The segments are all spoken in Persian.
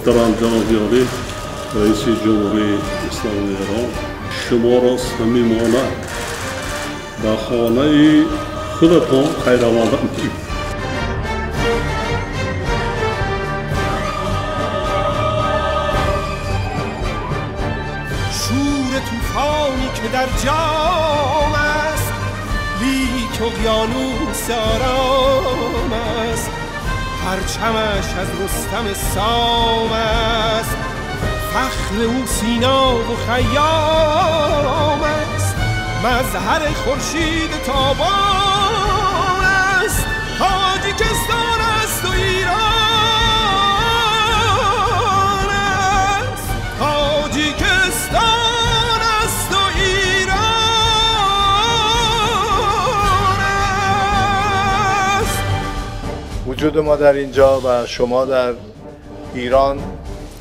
محترم جناب عالی رئیس جمهوری اسلامی ایران، شما را صمیمانه به خانه خودتان خیر آمدید می‌گویم. شور طوفانی که در جام است، لیک اقیانوس آرام است. پرچمش از رستم سام است، فخر او سینا و خیام است. مظهر خورشید تابان است، تاجیکستان است و ایران است. تاجیکستان است و ایران است. وجود ما در اینجا و شما در ایران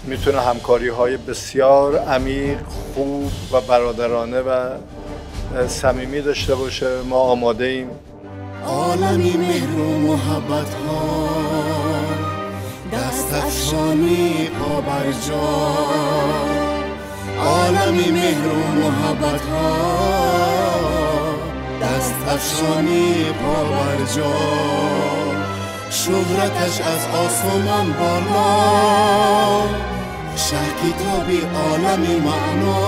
میتونه همکاری‌های بسیار عمیق، خوب و برادرانه و صمیمی داشته باشه. ما آماده ایم. عالمی مهر و محبت ها، دست افشانی پا بر جا. عالمی مهر و محبت ها، دست افشانی پا بر جا. شهرتش از آسمان بالا، شه کتابی عالمی معنا.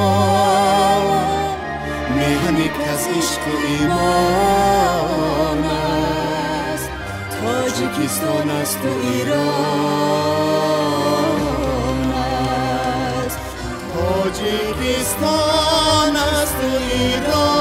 مهنی کز عشق و ایمان است، تاجیکستان است و ایران است. تاجیکستان است و ایران.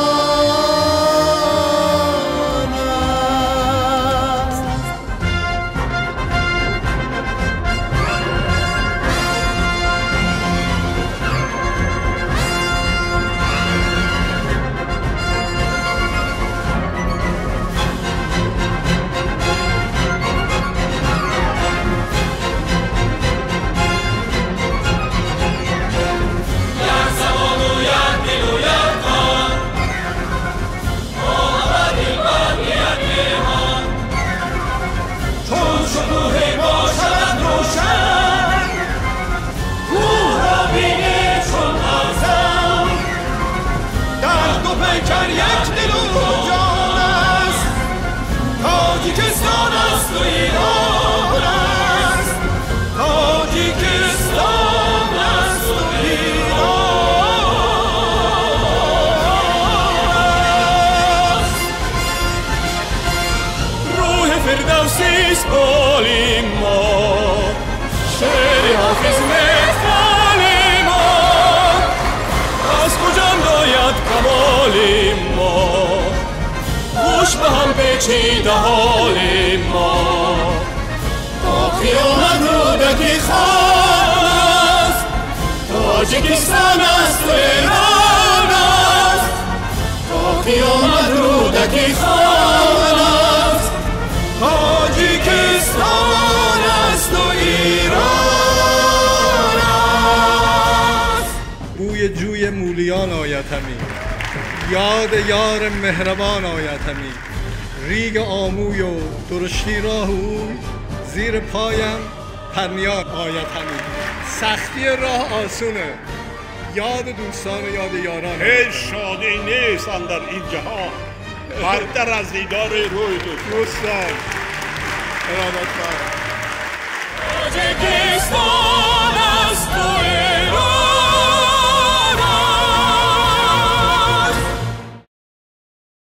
تاجیکستان است و ایران است. تاجیکستان است و ایران است. روح فردوسی است قولی ما، شعر حافظ مقالی ما. از کجا باید کمالی ما، گوش به هم پیچیده حالی ما. تا قیامت رودکی خان است، تاجیکستان است و ایران است. تا قیامت رودکی خان است، تاجیکستان است و ایران است. بوی جوی مولیان آید همی، یاد یار مهربان آید همی. ریگ آموی و درشتی راه او، زیر پایم پرنیان آید همی. سختی راه آسونه، یاد دوستان و یاد یاران. هیچ شادی نیست اندر این جهان برتر از دیدار روی دوستان. ارادتمند.